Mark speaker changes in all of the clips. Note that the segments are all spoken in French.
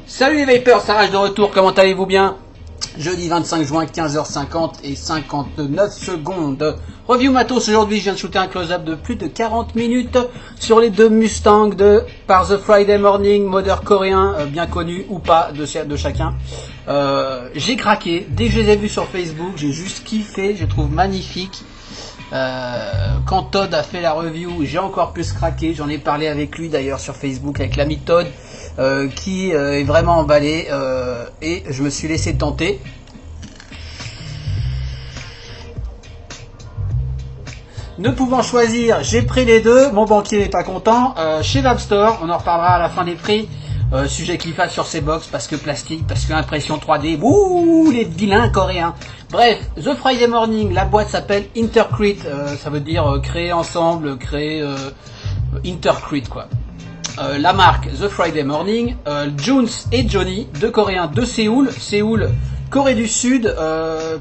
Speaker 1: Salut les Vapers, ça rage de retour, comment allez-vous bien? Jeudi 25 juin, 15h50 et 59 secondes. Review matos aujourd'hui, je viens de shooter un close-up de plus de 40 minutes sur les deux Mustangs par The Friday Morning, modeur coréen, bien connu ou pas de chacun. J'ai craqué, dès que je les ai vus sur Facebook, j'ai juste kiffé, je les trouve magnifiques. Quand Todd a fait la review, j'ai encore plus craqué, j'en ai parlé avec lui d'ailleurs sur Facebook, avec l'ami Todd. Qui est vraiment emballé et je me suis laissé tenter. Ne pouvant choisir, j'ai pris les deux. Mon banquier n'est pas content. Chez Vapstore, on en reparlera à la fin des prix. Sujet cliffage sur ces box parce que plastique, parce que impression 3D. Ouh, les vilains coréens. Bref, The Friday Morning, la boîte s'appelle Intercrete. Ça veut dire créer ensemble, créer Intercrete quoi. La marque The Friday Morning, Jones et Johnny, deux Coréens de Séoul, Corée du Sud,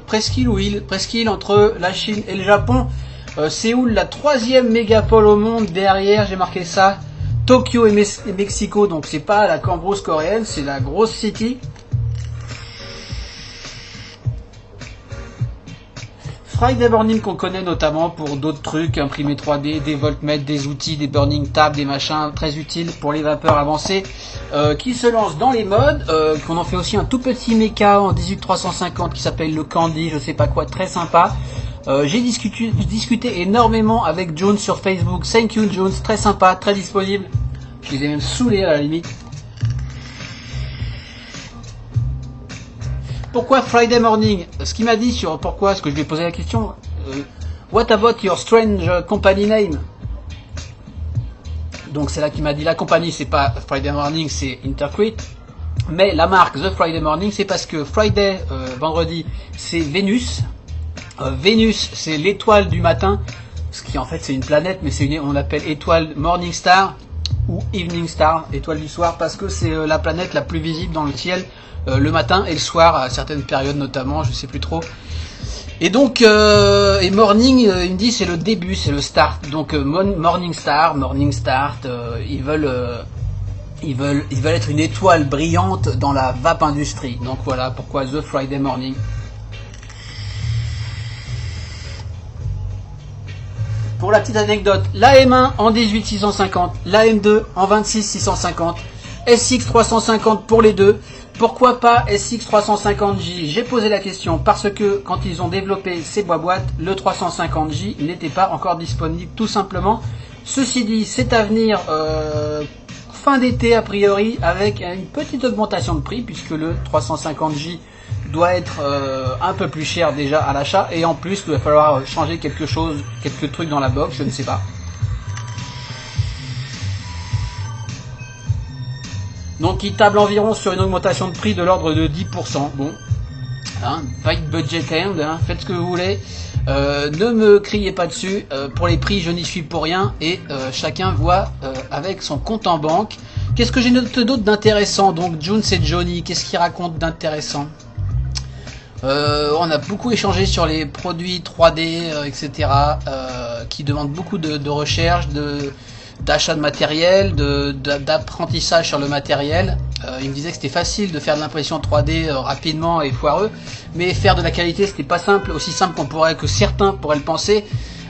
Speaker 1: presqu'île entre la Chine et le Japon. Séoul, la troisième mégapole au monde, derrière, j'ai marqué ça, Tokyo et Mexico, donc c'est pas la cambrousse coréenne, c'est la grosse city. Friday Morning qu'on connaît notamment pour d'autres trucs, imprimer 3D, des voltmètres, des outils, des burning tabs, des machins très utiles pour les vapeurs avancés, qui se lancent dans les modes, qu'on en fait aussi un tout petit méca en 18350 qui s'appelle le Candy, je sais pas quoi, très sympa. J'ai discuté énormément avec Jones sur Facebook, thank you Jones, très sympa, très disponible, je les ai même saoulés à la limite. Pourquoi Friday Morning? Ce qu'il m'a dit sur pourquoi, ce que je lui ai posé la question, what about your strange company name? Donc c'est là qu'il m'a dit la compagnie c'est pas Friday Morning, c'est Intercrete, mais la marque The Friday Morning c'est parce que Friday, vendredi, c'est Vénus. Vénus c'est l'étoile du matin, ce qui en fait c'est une planète, mais c'est on l'appelle étoile Morning Star ou Evening Star, étoile du soir, parce que c'est la planète la plus visible dans le ciel. Le matin et le soir à certaines périodes notamment, je sais plus trop. Et donc et morning, il me dit c'est le début, c'est le start. Donc morning star, morning start, ils veulent être une étoile brillante dans la vape industrie. Donc voilà pourquoi The Friday Morning. Pour la petite anecdote, la M1 en 18650, la M2 en 26650, SX 350 pour les deux. Pourquoi pas SX 350J? J'ai posé la question parce que quand ils ont développé ces boîtes, le 350J n'était pas encore disponible tout simplement. Ceci dit, c'est à venir fin d'été a priori avec une petite augmentation de prix puisque le 350J doit être un peu plus cher déjà à l'achat et en plus il va falloir changer quelque chose, quelques trucs dans la box, je ne sais pas. Donc il table environ sur une augmentation de prix de l'ordre de 10%. Bon, hein, fight budget end, hein, faites ce que vous voulez. Ne me criez pas dessus. Pour les prix, je n'y suis pour rien. Et chacun voit avec son compte en banque. Qu'est-ce que j'ai noté d'autre d'intéressant? Donc Jones et Johnny, qu'est-ce qu'ils racontent d'intéressant? On a beaucoup échangé sur les produits 3D, etc. Qui demandent beaucoup de recherche, d'achat de matériel, d'apprentissage sur le matériel. Il me disait que c'était facile de faire de l'impression 3D rapidement et foireux, mais faire de la qualité c'était pas simple, aussi simple que certains pourraient le penser.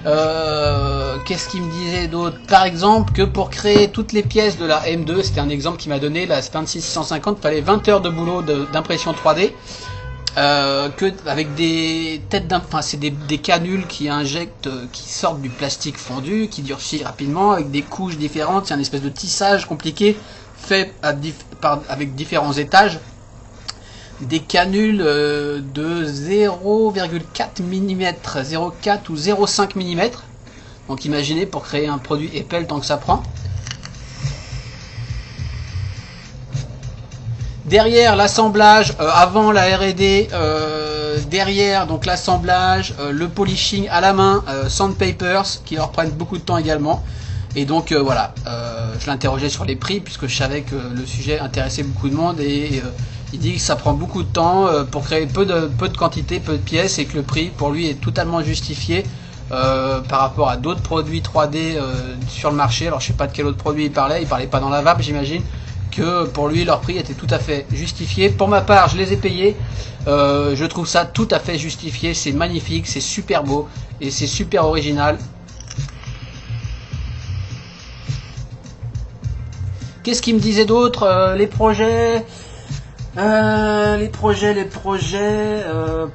Speaker 1: Qu'est-ce qu'il me disait d'autre? Par exemple que pour créer toutes les pièces de la M2, c'était un exemple qu'il m'a donné, la 26650, il fallait 20 heures de boulot d'impression 3D. Avec des têtes c'est des canules qui injectent, qui sortent du plastique fondu, qui durcit rapidement, avec des couches différentes. C'est un espèce de tissage compliqué, fait avec différents étages. des canules de 0,4 mm, 0,4 ou 0,5 mm. Donc imaginez pour créer un produit épais le temps que ça prend. Derrière l'assemblage, avant la R&D, derrière donc l'assemblage, le polishing à la main, sandpapers qui leur prennent beaucoup de temps également. Et donc voilà, je l'interrogeais sur les prix puisque je savais que le sujet intéressait beaucoup de monde et il dit que ça prend beaucoup de temps pour créer peu de quantité, peu de pièces et que le prix pour lui est totalement justifié par rapport à d'autres produits 3D sur le marché. Alors je sais pas de quel autre produit il parlait pas dans la vape j'imagine. Que pour lui leur prix était tout à fait justifié. Pour ma part je les ai payés, je trouve ça tout à fait justifié, c'est magnifique, c'est super beau et c'est super original. Qu'est-ce qu'il me disait d'autre? Les projets,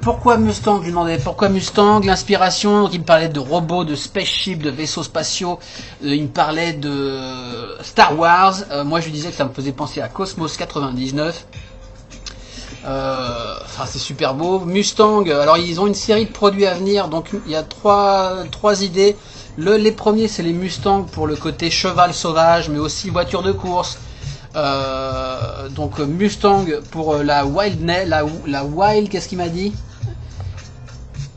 Speaker 1: pourquoi Mustang? Je lui demandais pourquoi Mustang, l'inspiration. Donc il me parlait de robots, de spaceships, de vaisseaux spatiaux. Il me parlait de Star Wars. Moi je lui disais que ça me faisait penser à Cosmos 99. Enfin c'est super beau. Mustang. Alors ils ont une série de produits à venir. Donc il y a trois idées. Les premiers c'est les Mustangs pour le côté cheval sauvage, mais aussi voiture de course. Donc Mustang pour la wildness, la wild, qu'est-ce qu'il m'a dit?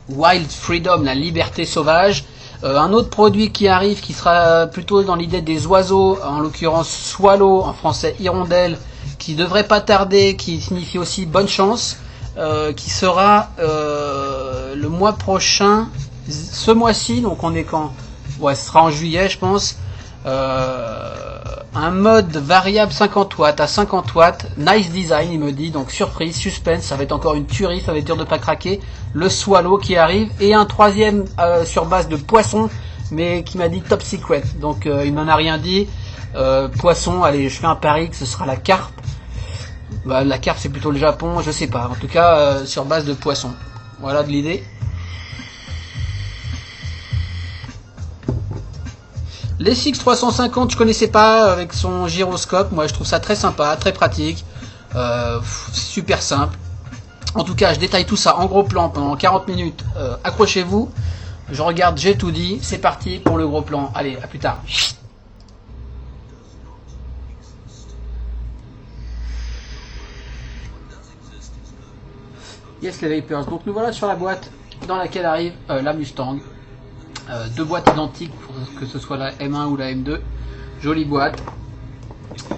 Speaker 1: Wild Freedom, la liberté sauvage. Un autre produit qui arrive, qui sera plutôt dans l'idée des oiseaux, en l'occurrence swallow, en français hirondelle, qui devrait pas tarder, qui signifie aussi bonne chance, qui sera le mois prochain, ce mois-ci, donc on est quand? Ouais, ce sera en juillet je pense. Un mode variable 50 watts à 50 watts, nice design il me dit, donc surprise, suspense, ça va être encore une tuerie, ça va être dur de pas craquer. Le swallow qui arrive et un troisième sur base de poisson, mais qui m'a dit top secret, donc il m'en a rien dit. Poisson, allez je fais un pari que ce sera la carpe. Bah, la carpe c'est plutôt le Japon, je sais pas, en tout cas sur base de poisson. Voilà de l'idée. Les Six 350 je connaissais pas avec son gyroscope, moi je trouve ça très sympa, très pratique, super simple. En tout cas je détaille tout ça en gros plan pendant 40 minutes, accrochez-vous, je regarde, j'ai tout dit, c'est parti pour le gros plan, allez à plus tard. Yes les Vapers, donc nous voilà sur la boîte dans laquelle arrive la Mustang. Deux boîtes identiques pour que ce soit la M1 ou la M2, jolie boîte.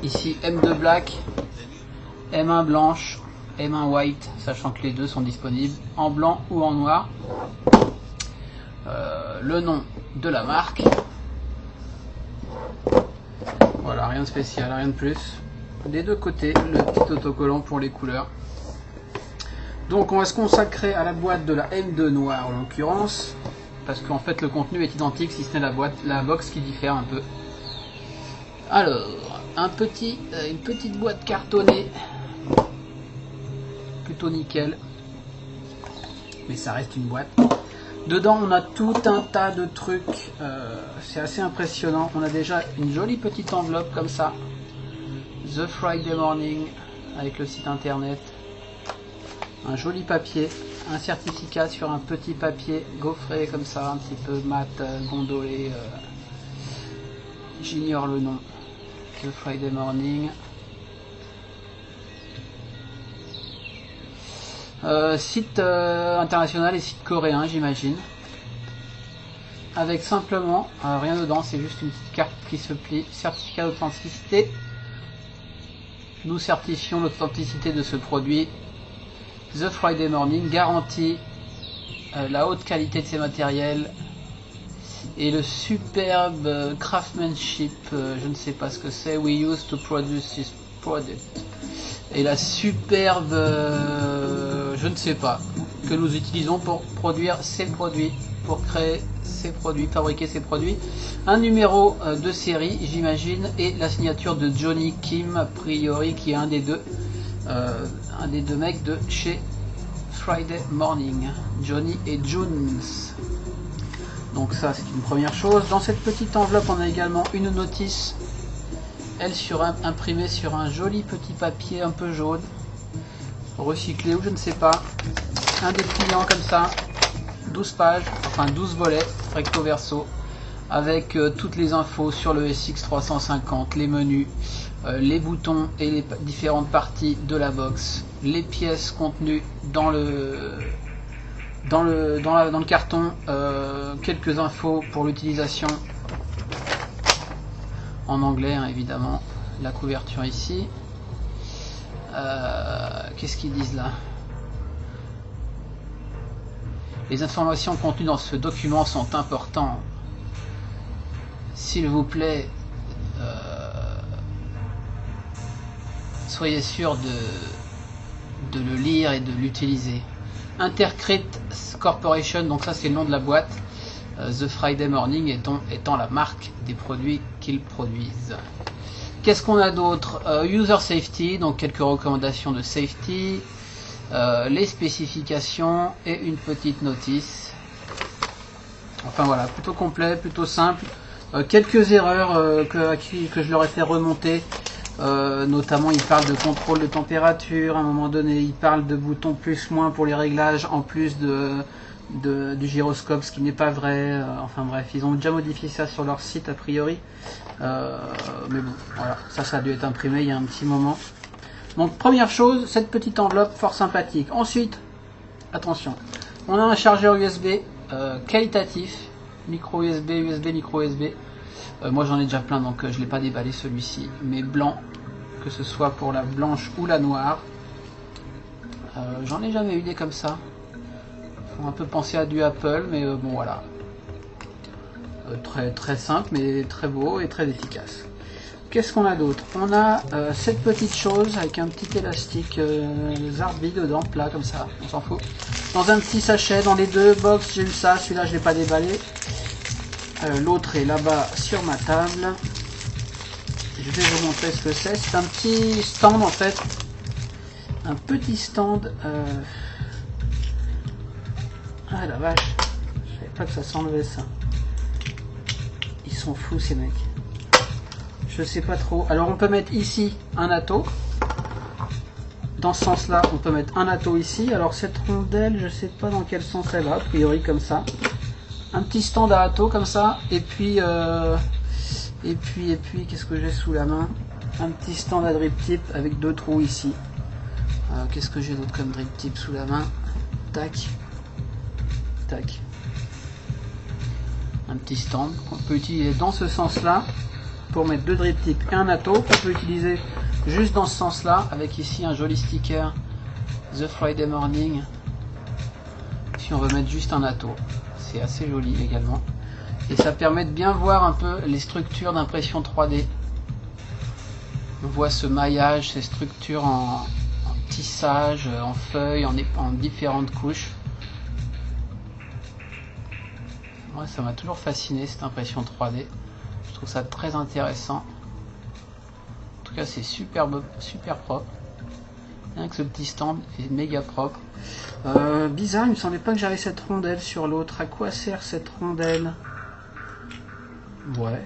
Speaker 1: Ici M2 black, M1 blanche, M1 white, sachant que les deux sont disponibles en blanc ou en noir. Le nom de la marque, voilà, rien de spécial, rien de plus. Des deux côtés le petit autocollant pour les couleurs. Donc on va se consacrer à la boîte de la M2 noire en l'occurrence, parce qu'en fait le contenu est identique si ce n'est la box qui diffère un peu. Alors, une petite boîte cartonnée, plutôt nickel, mais ça reste une boîte. Dedans on a tout un tas de trucs, c'est assez impressionnant. On a déjà une jolie petite enveloppe comme ça, The Friday Morning, avec le site internet, un joli papier, un certificat sur un petit papier gaufré comme ça, un petit peu mat, gondolé, j'ignore le nom, The Friday Morning. Site international et site coréen j'imagine, avec simplement rien dedans, c'est juste une petite carte qui se plie, certificat d'authenticité. Nous certifions l'authenticité de ce produit. The Friday Morning garantit la haute qualité de ses matériels et le superbe craftsmanship, je ne sais pas ce que c'est, we use to produce this product, et la superbe je ne sais pas, que nous utilisons pour produire ces produits, pour créer ces produits, fabriquer ces produits. Un numéro de série j'imagine, et la signature de Johnny Kim, a priori qui est un des deux mecs de chez Friday Morning, Johnny et Jones. Donc ça c'est une première chose. Dans cette petite enveloppe on a également une notice, elle imprimée sur un joli petit papier un peu jaune, recyclé ou je ne sais pas. Un dépliant comme ça, 12 pages, enfin 12 volets, recto verso, avec toutes les infos sur le SX350, les menus, les boutons et les différentes parties de la box, les pièces contenues dans le carton, quelques infos pour l'utilisation en anglais, hein, évidemment, la couverture ici. Qu'est-ce qu'ils disent là? Les informations contenues dans ce document sont importantes. S'il vous plaît, soyez sûr de le lire et de l'utiliser. Intercrete Corporation, donc ça c'est le nom de la boîte. The Friday Morning étant la marque des produits qu'ils produisent. Qu'est-ce qu'on a d'autre? User Safety, donc quelques recommandations de safety, les spécifications et une petite notice. Enfin voilà, plutôt complet, plutôt simple. Quelques erreurs que je leur ai fait remonter. Notamment il parle de contrôle de température, à un moment donné il parle de boutons plus-moins pour les réglages en plus du gyroscope, ce qui n'est pas vrai. Enfin bref, ils ont déjà modifié ça sur leur site a priori, mais bon voilà, ça a dû être imprimé il y a un petit moment. Donc première chose, cette petite enveloppe fort sympathique. Ensuite, attention, on a un chargeur USB qualitatif, micro USB, micro USB. Moi j'en ai déjà plein, donc je ne l'ai pas déballé celui-ci, mais blanc, que ce soit pour la blanche ou la noire. J'en ai jamais eu des comme ça. Faut un peu penser à du Apple, mais bon voilà. Très simple, mais très beau et très efficace. Qu'est-ce qu'on a d'autre? On a cette petite chose avec un petit élastique Zarbi dedans, plat comme ça, on s'en fout. Dans un petit sachet, dans les deux box j'ai eu ça, celui-là je ne l'ai pas déballé. L'autre est là-bas sur ma table. Je vais vous montrer ce que c'est. C'est un petit stand en fait. Un petit stand. Ah la vache. Je savais pas que ça s'enlevait ça. Ils sont fous ces mecs. Je sais pas trop. Alors on peut mettre ici un atto. Dans ce sens là on peut mettre un atto ici. Alors cette rondelle je sais pas dans quel sens elle va. A priori comme ça. Un petit stand à atto comme ça, et puis qu'est-ce que j'ai sous la main? Un petit stand à drip tip avec deux trous ici. Qu'est-ce que j'ai d'autre comme drip tip sous la main? Tac, tac. Un petit stand qu'on peut utiliser dans ce sens-là pour mettre deux drip tips et un atto, qu'on peut utiliser juste dans ce sens-là avec ici un joli sticker The Friday Morning. Si on veut mettre juste un atto. C'est assez joli également, et ça permet de bien voir un peu les structures d'impression 3D. On voit ce maillage, ces structures en tissage, en feuilles, en différentes couches. Ouais, ça m'a toujours fasciné cette impression 3D, je trouve ça très intéressant. En tout cas c'est super propre. Rien que ce petit stand est méga propre. Bizarre, il me semblait pas que j'avais cette rondelle sur l'autre. À quoi sert cette rondelle? Ouais,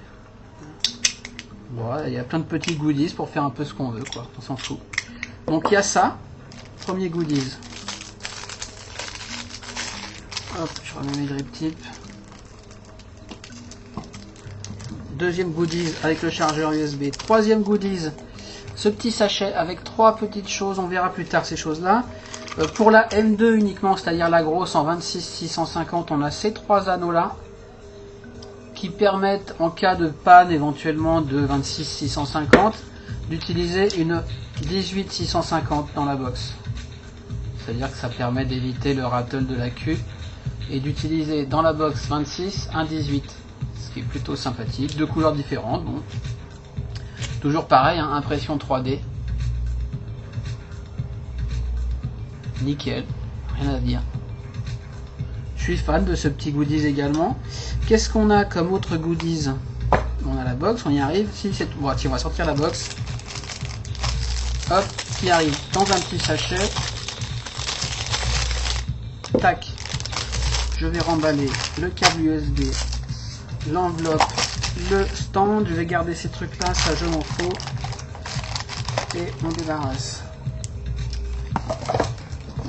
Speaker 1: il y a plein de petits goodies pour faire un peu ce qu'on veut, quoi. On s'en fout. Donc il y a ça. Premier goodies. Hop, je remets mes drip tips. Deuxième goodies avec le chargeur USB. Troisième goodies, ce petit sachet avec trois petites choses. On verra plus tard ces choses-là. Pour la M2 uniquement, c'est-à-dire la grosse en 26-650, on a ces trois anneaux-là qui permettent, en cas de panne éventuellement de 26-650, d'utiliser une 18-650 dans la box. C'est-à-dire que ça permet d'éviter le rattle de la queue et d'utiliser dans la box 26 un 18, ce qui est plutôt sympathique. Deux couleurs différentes, bon. Toujours pareil, hein, impression 3D. Nickel, rien à dire. Je suis fan de ce petit goodies également. Qu'est-ce qu'on a comme autre goodies? On a la box, on y arrive. Si, bon, tiens, on va sortir la box. Hop, qui arrive dans un petit sachet. Tac. Je vais remballer le câble USB, l'enveloppe, le stand. Je vais garder ces trucs là, ça je m'en fous. Et on débarrasse.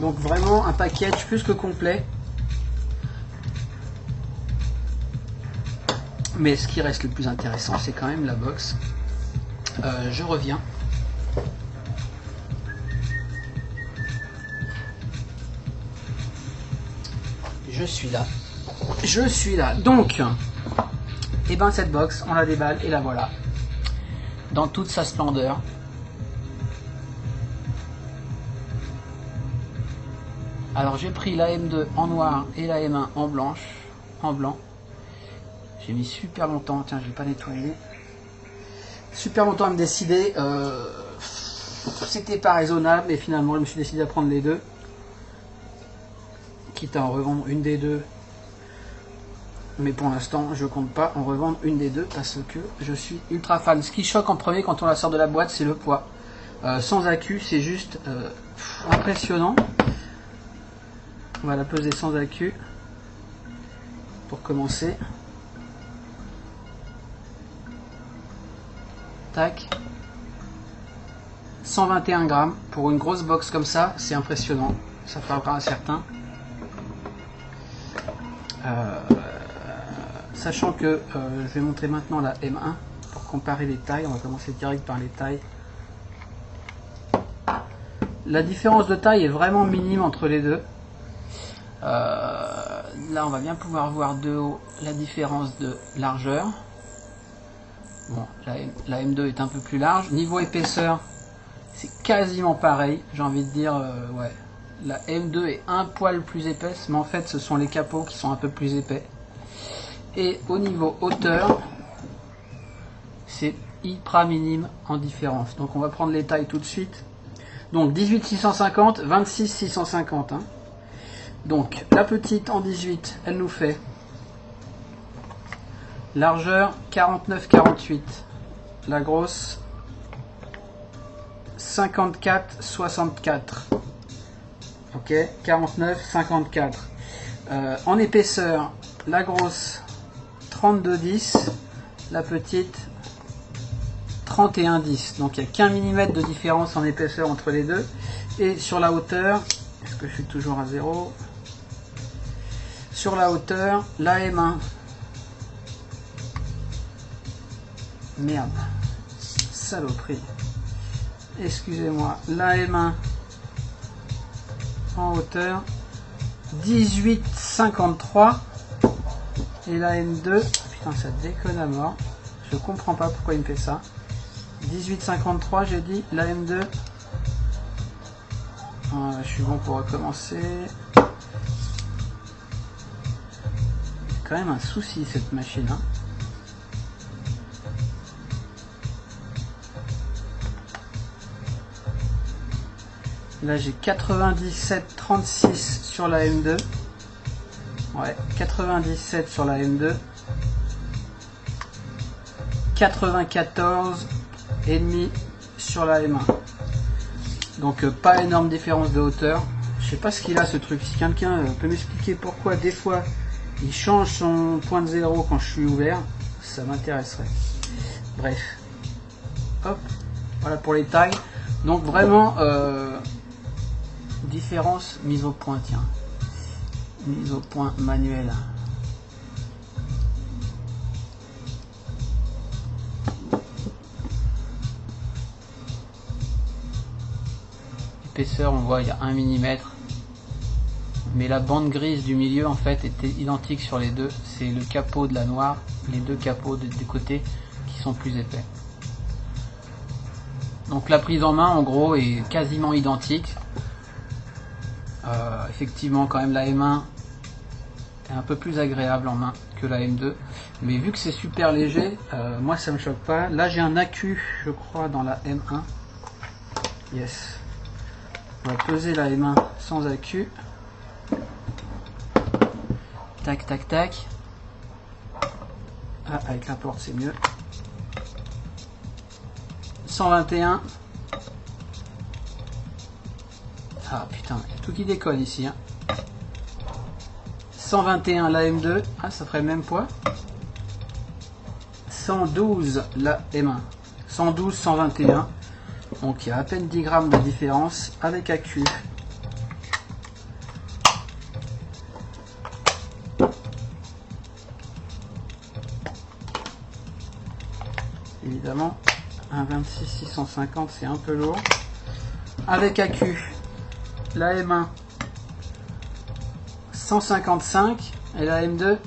Speaker 1: Donc vraiment un package plus que complet. Mais ce qui reste le plus intéressant, c'est quand même la box. Je reviens. Je suis là. Je suis là. Donc, et ben cette box, on la déballe et la voilà. Dans toute sa splendeur. Alors j'ai pris la M2 en noir et la M1 en blanche, en blanc. J'ai mis super longtemps, tiens je vais pas nettoyer. Super longtemps à me décider. C'était pas raisonnable et finalement je me suis décidé à prendre les deux. Quitte à en revendre une des deux. Mais pour l'instant je compte pas en revendre une des deux parce que je suis ultra fan. Ce qui choque en premier quand on la sort de la boîte, c'est le poids. Sans accu, c'est juste impressionnant. On va la peser sans accu pour commencer. Tac. 121 grammes pour une grosse box comme ça, c'est impressionnant. Ça parlera à certains. Sachant que je vais montrer maintenant la M1 pour comparer les tailles. On va commencer direct par les tailles. La différence de taille est vraiment minime entre les deux. Là on va bien pouvoir voir de haut la différence de largeur. Bon, la M2 est un peu plus large. Niveau épaisseur, c'est quasiment pareil. J'ai envie de dire, ouais, la M2 est un poil plus épaisse, mais en fait ce sont les capots qui sont un peu plus épais. Et au niveau hauteur, c'est hyper minime en différence. Donc on va prendre les tailles tout de suite. Donc 18 650, 26 650. Hein. Donc la petite en 18, elle nous fait largeur 49-48. La grosse 54-64. Ok, 49-54. En épaisseur, la grosse 32-10. La petite 31-10. Donc il n'y a qu'un millimètre de différence en épaisseur entre les deux. Et sur la hauteur, est-ce que je suis toujours à 0 ? Sur la hauteur, la M1. Merde. Saloperie. Excusez-moi. La M1 en hauteur 18,53. Et la M2, putain ça déconne à mort. Je comprends pas pourquoi il me fait ça. 18,53 j'ai dit. La M2. Je suis bon pour recommencer. Quand même un souci cette machine. Hein. Là j'ai 97,36 sur la M2. Ouais, 97 sur la M2. 94,5 sur la M1. Donc pas énorme différence de hauteur. Je sais pas ce qu'il a ce truc. Si quelqu'un peut m'expliquer pourquoi des fois il change son point de zéro quand je suis ouvert, ça m'intéresserait. Bref. Hop. Voilà pour les tailles. Donc vraiment différence mise au point, tiens. Mise au point manuel. Épaisseur, on voit il y a 1 mm. Mais la bande grise du milieu en fait était identique sur les deux. C'est le capot de la noire, les deux capots des côtés qui sont plus épais. Donc la prise en main en gros est quasiment identique. Effectivement quand même la M1 est un peu plus agréable en main que la M2. Mais vu que c'est super léger, moi ça me choque pas. Là j'ai un accu je crois dans la M1. Yes. On va peser la M1 sans accu. Tac, tac, tac. Ah, avec la porte, c'est mieux. 121. Ah, putain, il y a tout qui déconne ici. Hein. 121, la M2. Ah, ça ferait le même poids. 112, la M1. 112, 121. Donc, il y a à peine 10 grammes de différence avec accu. évidemment. Un 26 650, c'est un peu lourd. Avec AQ, la M1 155 et la M2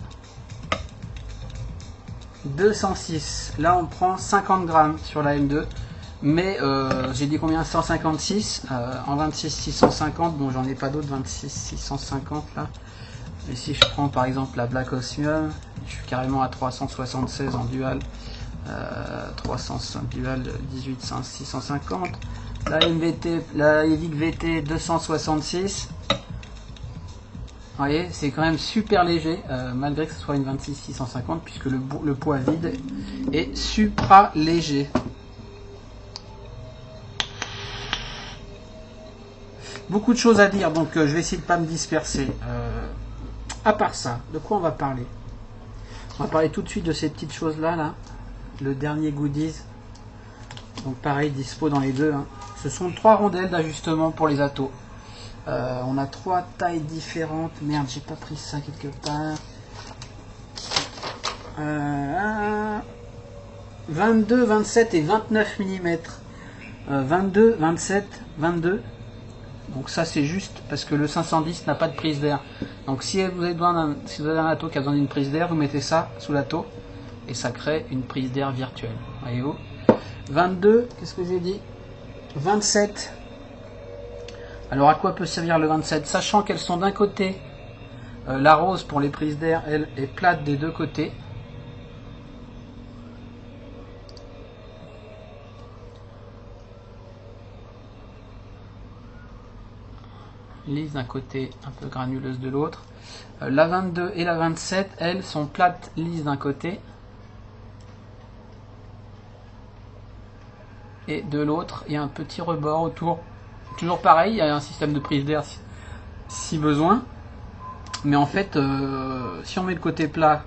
Speaker 1: 206. Là on prend 50 grammes sur la M2, mais j'ai dit combien, 156 en 26 650. Bon, j'en ai pas d'autres 26 650 là, et si je prends par exemple la Black Osmium, je suis carrément à 376 en dual, 300 dual 18 650. La MVT, la Evic VT 266. Vous voyez, c'est quand même super léger, malgré que ce soit une 26 650, puisque le poids vide est supra léger. Beaucoup de choses à dire, donc je vais essayer de ne pas me disperser. À part ça, de quoi on va parler? On va parler tout de suite de ces petites choses-là, là. Le dernier goodies. Donc pareil, dispo dans les deux. Hein. Ce sont 3 rondelles d'ajustement pour les atos. On a 3 tailles différentes. Merde, j'ai pas pris ça quelque part. 22, 27 et 29 mm. 22, 27, 22. Donc ça c'est juste parce que le 510 n'a pas de prise d'air. Donc si vous avez un ato qui a besoin d'une prise d'air, vous mettez ça sous l'ato et ça crée une prise d'air virtuelle. Voyez-vous. 22, qu'est-ce que j'ai dit? 27. Alors à quoi peut servir le 27? Sachant qu'elles sont d'un côté, la rose pour les prises d'air, elle est plate des deux côtés. Lisse d'un côté, un peu granuleuse de l'autre. La 22 et la 27, elles sont plates, lisses d'un côté. Et de l'autre, il y a un petit rebord autour. Toujours pareil, il y a un système de prise d'air si besoin. Mais en fait, si on met le côté plat,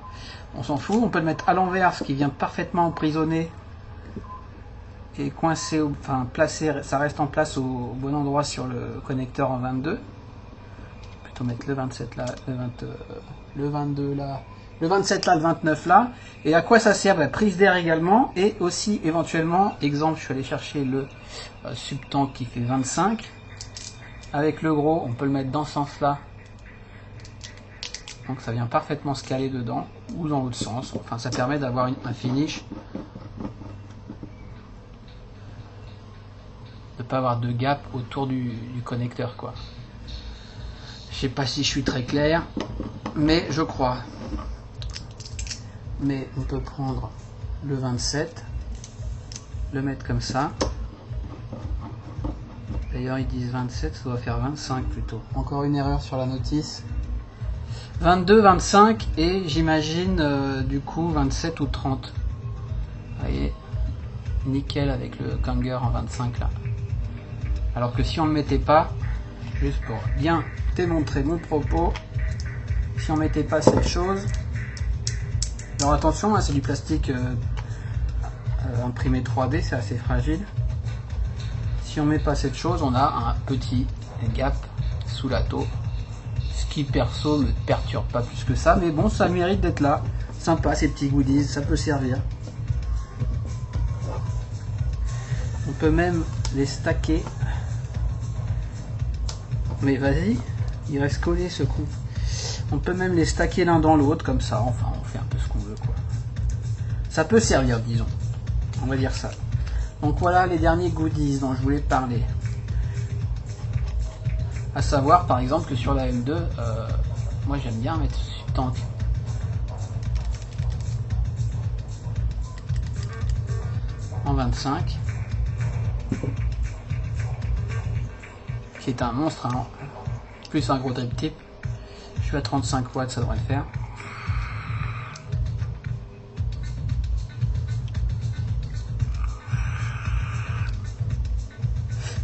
Speaker 1: on s'en fout. On peut le mettre à l'envers, ce qui vient parfaitement emprisonner et coincé, enfin placé, ça reste en place au bon endroit sur le connecteur en 22. Plutôt mettre le 27 là, le 22 là, le 27 là, le 29 là. Et à quoi ça sert? La prise d'air également, et aussi éventuellement, exemple, je suis allé chercher le subtank qui fait 25. Avec le gros, on peut le mettre dans ce sens là. Donc ça vient parfaitement se caler dedans, ou dans l'autre sens. Enfin, ça permet d'avoir un finish. De pas avoir de gap autour du connecteur, quoi. Je sais pas si je suis très clair, mais je crois. Mais on peut prendre le 27, le mettre comme ça. D'ailleurs ils disent 27, ça doit faire 25 plutôt. Encore une erreur sur la notice. 22, 25 et j'imagine du coup 27 ou 30. Vous voyez, nickel avec le Kanger en 25 là. Alors que si on ne le mettait pas, juste pour bien démontrer mon propos, si on ne mettait pas cette chose, alors attention, hein, c'est du plastique imprimé 3D, c'est assez fragile. Si on ne met pas cette chose, on a un petit gap sous la taux, ce qui perso ne perturbe pas plus que ça, mais bon, ça mérite d'être là. Sympa ces petits goodies, ça peut servir. On peut même les stacker. Mais vas-y, il reste collé ce coup. On peut même les stacker l'un dans l'autre comme ça. Enfin, on fait un peu ce qu'on veut, quoi. Ça peut servir, disons. On va dire ça. Donc voilà les derniers goodies dont je voulais parler. À savoir, par exemple, que sur la M2, moi j'aime bien mettre subtank. En 25. Qui est un monstre, hein. Plus un gros drip tip. Je suis à 35 watts, ça devrait le faire.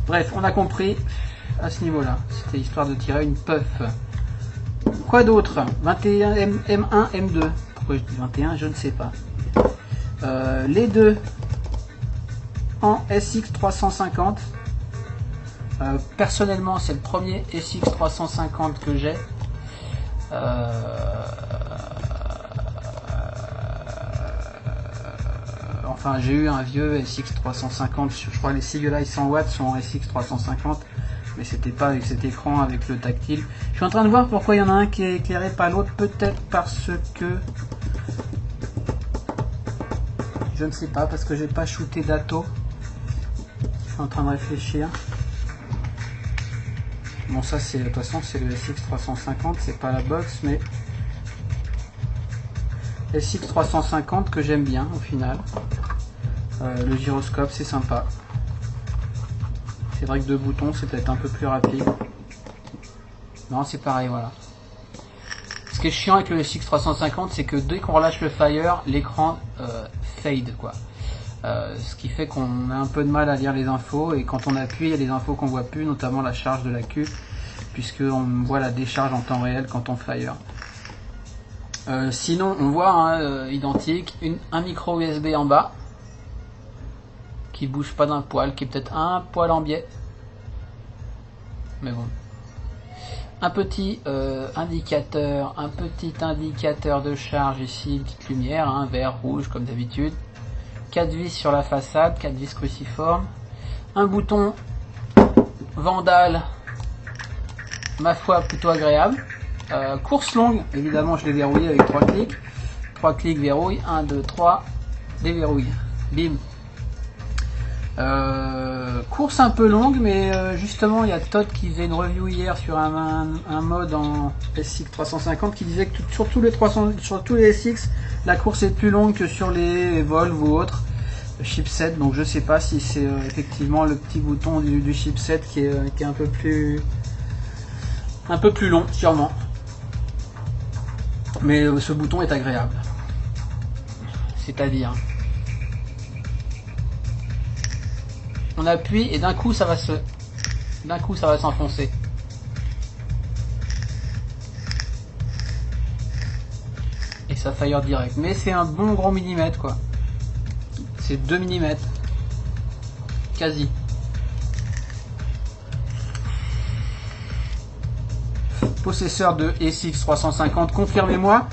Speaker 1: Bref, on a compris à ce niveau-là. C'était histoire de tirer une puff. Quoi d'autre? 21 M1, M2. Pourquoi je dis 21? Je ne sais pas. Les deux en SX350. Personnellement, c'est le premier SX350 que j'ai. En enfin j'ai eu un vieux SX 350, je crois que les Seagulls 100 watts sont en SX 350, mais c'était pas avec cet écran avec le tactile. Je suis en train de voir pourquoi il y en a un qui est éclairé pas l'autre, peut-être parce que je ne sais pas, parce que j'ai pas shooté d'Ato. Je suis en train de réfléchir. Bon, ça c'est de toute façon c'est le SX 350, c'est pas la box, mais SX 350 que j'aime bien au final. Le gyroscope c'est sympa. C'est vrai que 2 boutons c'est peut-être un peu plus rapide. Non, c'est pareil, voilà. Ce qui est chiant avec le SX 350, c'est que dès qu'on relâche le fire, l'écran fade quoi. Ce qui fait qu'on a un peu de mal à lire les infos, et quand on appuie, il y a des infos qu'on voit plus, notamment la charge de la queue, puisqu'on voit la décharge en temps réel quand on fire. Sinon, on voit identique, un micro USB en bas, qui bouge pas d'un poil, qui est peut-être un poil en biais, mais bon. Un petit indicateur de charge ici, une petite lumière, vert, rouge comme d'habitude. 4 vis sur la façade, 4 vis cruciformes. Un bouton Vandal, ma foi plutôt agréable. Course longue, évidemment je l'ai verrouillé avec 3 clics. 3 clics verrouille, 1, 2, 3, déverrouille. Bim. Course un peu longue, mais justement il y a Todd qui faisait une review hier sur un mode en SX 350 qui disait que sur tous les SX la course est plus longue que sur les Volvo ou autres chipset, donc je sais pas si c'est effectivement le petit bouton du chipset qui est un peu plus long sûrement, mais ce bouton est agréable, c'est-à-dire on appuie et d'un coup ça va s'enfoncer. Et ça fire direct. Mais c'est un bon gros millimètre quoi. C'est 2 mm. Quasi. Possesseur de SX 350, confirmez-moi.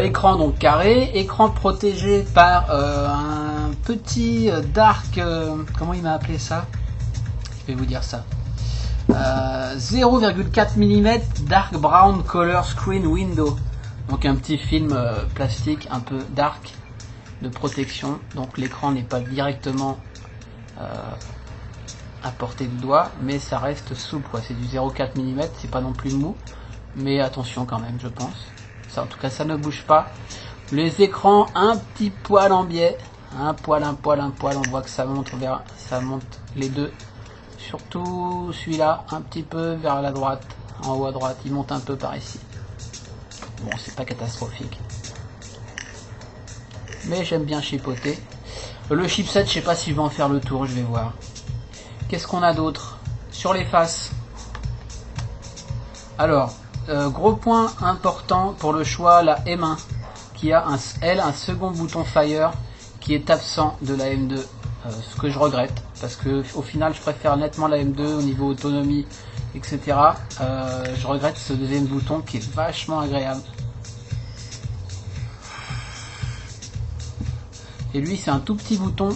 Speaker 1: Écran donc carré, écran protégé par un petit dark, comment il m'a appelé ça? Je vais vous dire ça. 0,4 mm dark brown color screen window. Donc un petit film plastique un peu dark de protection. Donc l'écran n'est pas directement à portée de doigt, mais ça reste souple quoi. C'est du 0,4 mm, c'est pas non plus mou, mais attention quand même, je pense. Ça, en tout cas, ça ne bouge pas. Les écrans, un petit poil en biais, un poil. On voit que ça monte ça monte les deux. Surtout celui-là, un petit peu vers la droite, en haut à droite. Il monte un peu par ici. Bon, c'est pas catastrophique, mais j'aime bien chipoter. Le chipset, je sais pas si je vais en faire le tour, je vais voir. Qu'est-ce qu'on a d'autre sur les faces? Alors. Gros point important pour le choix, la M1 qui a un second bouton fire qui est absent de la M2, ce que je regrette parce que au final je préfère nettement la M2 au niveau autonomie etc. Je regrette ce deuxième bouton qui est vachement agréable, et lui c'est un tout petit bouton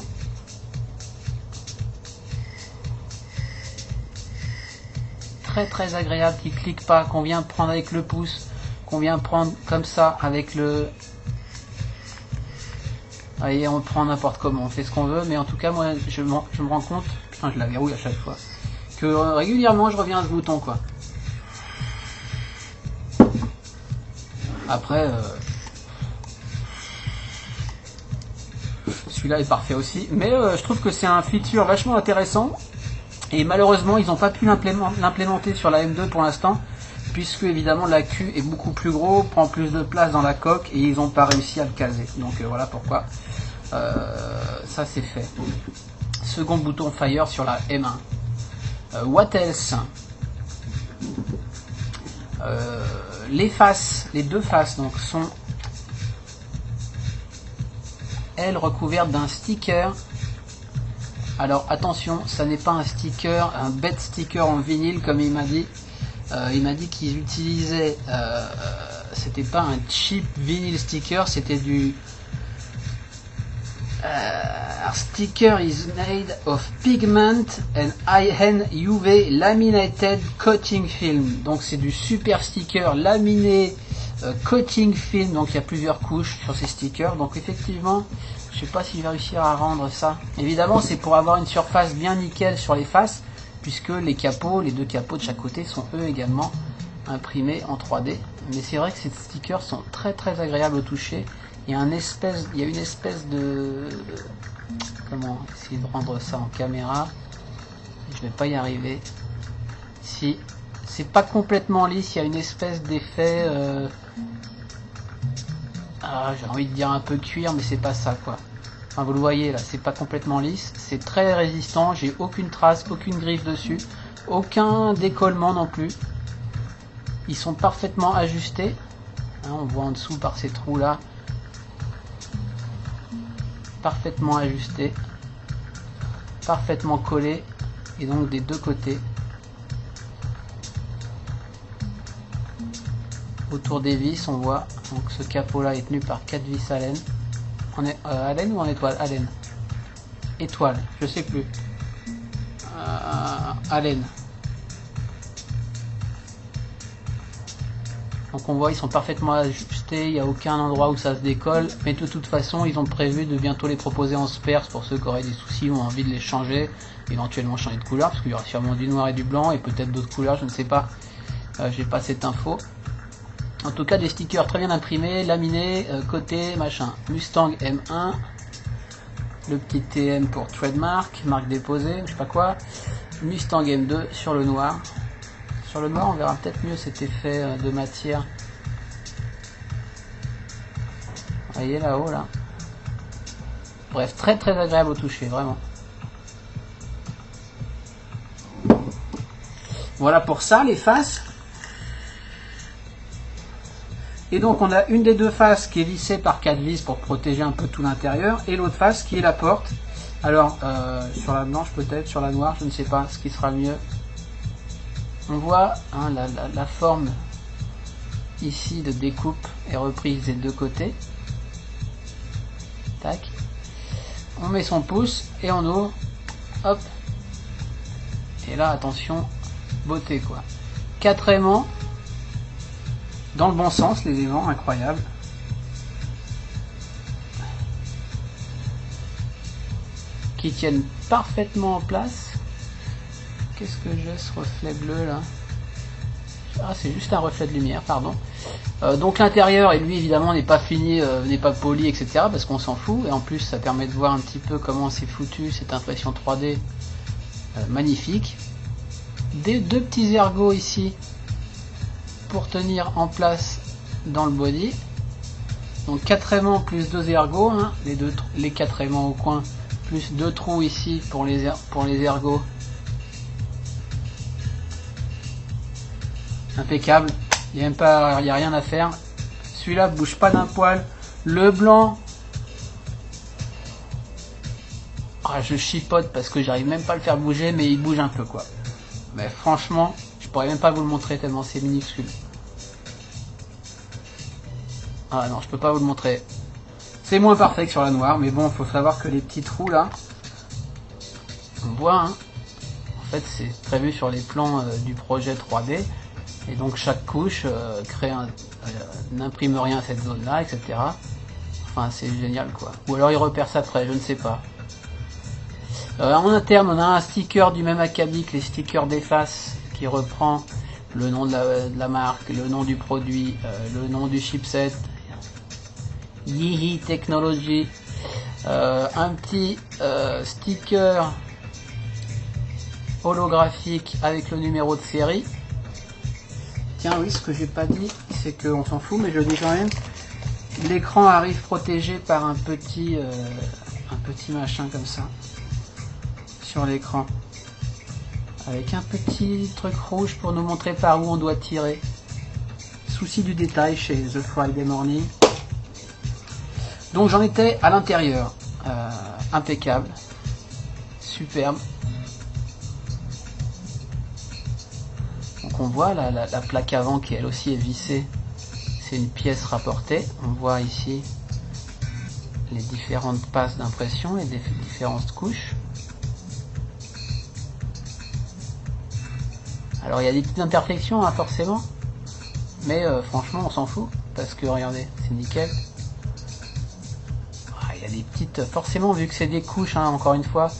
Speaker 1: très agréable qui clique pas, qu'on vient prendre avec le pouce, qu'on vient prendre comme ça avec le... Allez, on le prend n'importe comment, on fait ce qu'on veut, mais en tout cas moi je me rends compte, putain je la verrouille à chaque fois, que régulièrement je reviens à ce bouton quoi. Après celui-là est parfait aussi, mais je trouve que c'est un feature vachement intéressant. Et malheureusement, ils n'ont pas pu l'implémenter sur la M2 pour l'instant, puisque évidemment la Q est beaucoup plus gros, prend plus de place dans la coque, et ils n'ont pas réussi à le caser. Donc voilà pourquoi ça c'est fait. Second bouton fire sur la M1. What else? Les faces, les deux faces donc sont elles recouvertes d'un sticker. Alors attention, ça n'est pas un sticker, un bête sticker en vinyle comme il m'a dit. Il m'a dit qu'ils utilisaient, c'était pas un cheap vinyl sticker, c'était du Our sticker is made of pigment and high-end UV laminated coating film. Donc c'est du super sticker laminé coating film. Donc il y a plusieurs couches sur ces stickers. Donc effectivement, je sais pas si je vais réussir à rendre ça. Évidemment, c'est pour avoir une surface bien nickel sur les faces, puisque les capots, les deux capots de chaque côté sont eux également imprimés en 3D. Mais c'est vrai que ces stickers sont très agréables au toucher. Il y a une espèce de... Comment essayer de rendre ça en caméra? Je vais pas y arriver. Si c'est pas complètement lisse, il y a une espèce d'effet... j'ai envie de dire un peu cuir, mais c'est pas ça quoi. Enfin, vous le voyez là, c'est pas complètement lisse. C'est très résistant, j'ai aucune trace, aucune griffe dessus. Aucun décollement non plus. Ils sont parfaitement ajustés. On voit en dessous par ces trous là. Parfaitement ajusté, parfaitement collé, et donc des deux côtés. Autour des vis, on voit donc ce capot là est tenu par 4 vis Allen. On est Allen ou en étoile? Allen. Étoile, je sais plus. Allen. Donc on voit ils sont parfaitement ajustés, il n'y a aucun endroit où ça se décolle, mais de toute façon ils ont prévu de bientôt les proposer en Spers pour ceux qui auraient des soucis ou ont envie de les changer, éventuellement changer de couleur, parce qu'il y aura sûrement du noir et du blanc et peut-être d'autres couleurs, je ne sais pas, j'ai pas cette info. En tout cas des stickers très bien imprimés, laminés, côté machin, Mustang M1, le petit TM pour trademark, marque déposée, je sais pas quoi, Mustang M2 sur le noir. Sur le noir, on verra peut-être mieux cet effet de matière. Vous voyez là-haut, là. Bref, très agréable au toucher, vraiment. Voilà pour ça, les faces. Et donc, on a une des deux faces qui est vissée par 4 vis pour protéger un peu tout l'intérieur. Et l'autre face qui est la porte. Alors, sur la blanche peut-être, sur la noire, je ne sais pas ce qui sera le mieux. On voit la forme ici de découpe est reprise des deux côtés. Tac. On met son pouce et on ouvre. Hop. Et là, attention, beauté quoi. 4 aimants. Dans le bon sens, les aimants, incroyable. Qui tiennent parfaitement en place. Qu'est-ce que j'ai ce reflet bleu là? Ah, c'est juste un reflet de lumière, pardon. Donc l'intérieur, et lui évidemment n'est pas fini, n'est pas poli, etc. parce qu'on s'en fout. Et en plus ça permet de voir un petit peu comment c'est foutu, cette impression 3D magnifique. Deux petits ergots ici pour tenir en place dans le body. Donc 4 aimants plus 2 ergots, hein, les 4 aimants au coin, plus 2 trous ici pour les ergots. Impeccable, il n'y a rien à faire. Celui-là bouge pas d'un poil. Le blanc, je chipote parce que j'arrive même pas à le faire bouger, mais il bouge un peu quoi. Mais franchement, je pourrais même pas vous le montrer tellement c'est minuscule. Ah non, je peux pas vous le montrer. C'est moins parfait que sur la noire, mais bon, il faut savoir que les petits trous là, on voit, hein, en fait c'est prévu sur les plans du projet 3D. Et donc chaque couche n'imprime rien à cette zone là, etc. Enfin c'est génial quoi. Ou alors il repère ça après, je ne sais pas. En interne on a un sticker du même acabit que les stickers d'efface qui reprend le nom de la marque, le nom du produit, le nom du chipset, Yihi Technology, un petit sticker holographique avec le numéro de série. Tiens oui, ce que j'ai pas dit, c'est qu'on s'en fout, mais je le dis quand même. L'écran arrive protégé par un petit machin comme ça sur l'écran, avec un petit truc rouge pour nous montrer par où on doit tirer. Souci du détail chez The Friday Morning. Donc j'en étais à l'intérieur, impeccable, superbe. Donc on voit la plaque avant qui elle aussi est vissée, c'est une pièce rapportée. On voit ici les différentes passes d'impression et des différentes couches. Alors il y a des petites imperfections, hein, forcément, mais franchement on s'en fout, parce que regardez, c'est nickel. Il y a des petites, forcément vu que c'est des couches, hein, encore une fois,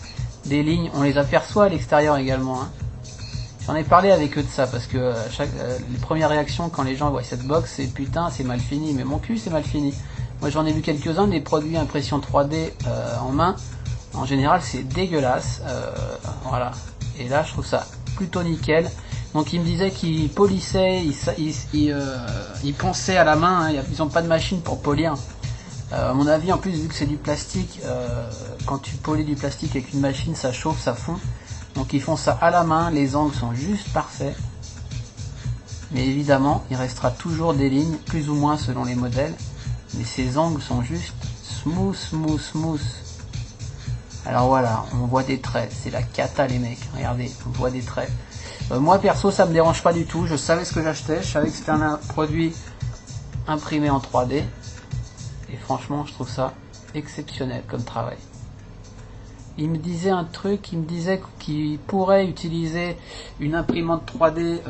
Speaker 1: des lignes, on les aperçoit à l'extérieur également. Hein. J'en ai parlé avec eux de ça, parce que les premières réactions quand les gens voient cette box, c'est putain c'est mal fini, mais mon cul c'est mal fini. Moi j'en ai vu quelques-uns des produits impression 3D en main, en général c'est dégueulasse, voilà. Et là je trouve ça plutôt nickel. Donc il me disait qu'il polissait, il ponçait à la main, hein, ils n'ont pas de machine pour polir. À mon avis, en plus, vu que c'est du plastique, quand tu polis du plastique avec une machine, ça chauffe, ça fond. Donc ils font ça à la main, les angles sont juste parfaits. Mais évidemment, il restera toujours des lignes, plus ou moins selon les modèles. Mais ces angles sont juste smooth, smooth, smooth. Alors voilà, on voit des traits, c'est la cata les mecs, regardez, on voit des traits. Moi perso ça me dérange pas du tout, je savais ce que j'achetais, je savais que c'était un produit imprimé en 3D. Et franchement je trouve ça exceptionnel comme travail. Il me disait un truc, il me disait qu'il pourrait utiliser une imprimante 3D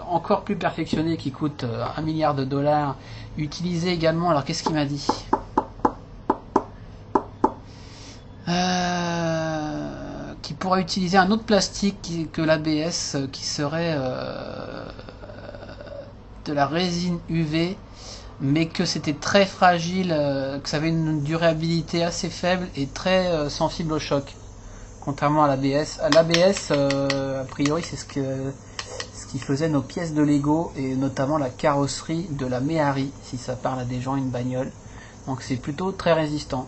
Speaker 1: encore plus perfectionnée qui coûte 1 milliard de dollars. Utiliser également, alors qu'est-ce qu'il m'a dit ? Qui pourrait utiliser un autre plastique que l'ABS, qui serait de la résine UV, mais que c'était très fragile, que ça avait une durabilité assez faible et très sensible au choc, contrairement à l'ABS. L'ABS, a priori, c'est ce qui faisait nos pièces de Lego, et notamment la carrosserie de la Méhari, si ça parle à des gens, une bagnole. Donc c'est plutôt très résistant.